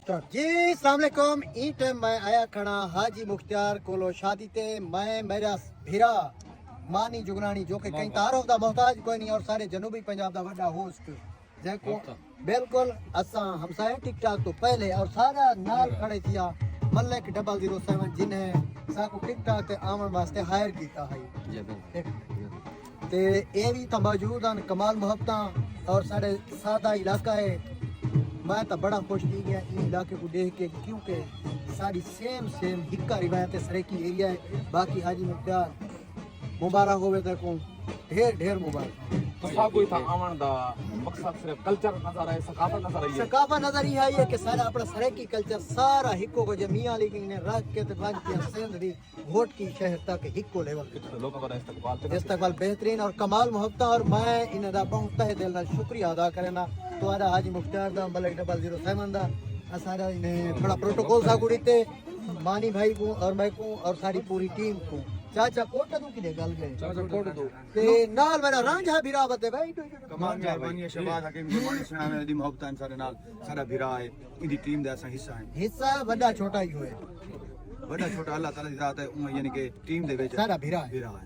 Start जी। अस्सलाम वालेकुम। ई time मैं आया खड़ा हाजी मुख्तियार कोलो शादी ते मैं मेरा भीरा मानी जुगरानी जो कि कहीं तारों दा मोहताज कोई नहीं और सारे जनूबी पंजाब दा वड्डा होस्ट जेको बिल्कुल असा हमसाए टिकटॉक तो पहले और सारा नाल खड़े थिया मलिक 007 जिन्हें साको टिकटॉक ते आवन वास्ते हायर कीता है ते ए भी तो मौजूद हैं कमाल मोहब्बत और साढ़े सादा इलाका है। मैं तो बड़ा खुश थी गया इन इलाके को देख के क्योंकि सारी सेम हिक्का रिवायत सरेकी एरिया है। बाकी हाजी मुख्तियार मुबारक होवे ते को ढेर मुबारक। तो साको था आवन दा मकसद सिर्फ कल्चर नजर है, सकाफत नजर है। सकाफत नजर ही आई है कि सारा अपना सरेकी कल्चर सारा हिक्को को जमिया लेकिन ने रख के ते बन के सिंध दी वोट की शहर तक हिक्को लेवल के लोगों का इस्तकबाल बेहतरीन और कमाल मोहब्बत और मैं इन दा बहुत तहे दिल नाल शुक्रिया अदा करना तो आदा हाजी मुख्तियार दा मलिक 007 दा सारा ने थोड़ा प्रोटोकॉल सा गुड़ीते मानी भाई को और मैं को और सारी पूरी टीम को चाचा कोट दू की गल गए चाचा कोट दो ते नाल मेरा रांझा भिरावत है भाई कमाल मेहरबानी है शहबाज हकीम जमानी सुना दी मोहब्बत सारे नाल सारा भिरा है इंदी टीम दा हिस्सा है। हिस्सा बड़ा छोटा ही होए बड़ा छोटा अल्लाह ताला दी जात है यानी कि टीम दे विच सारा भिरा है।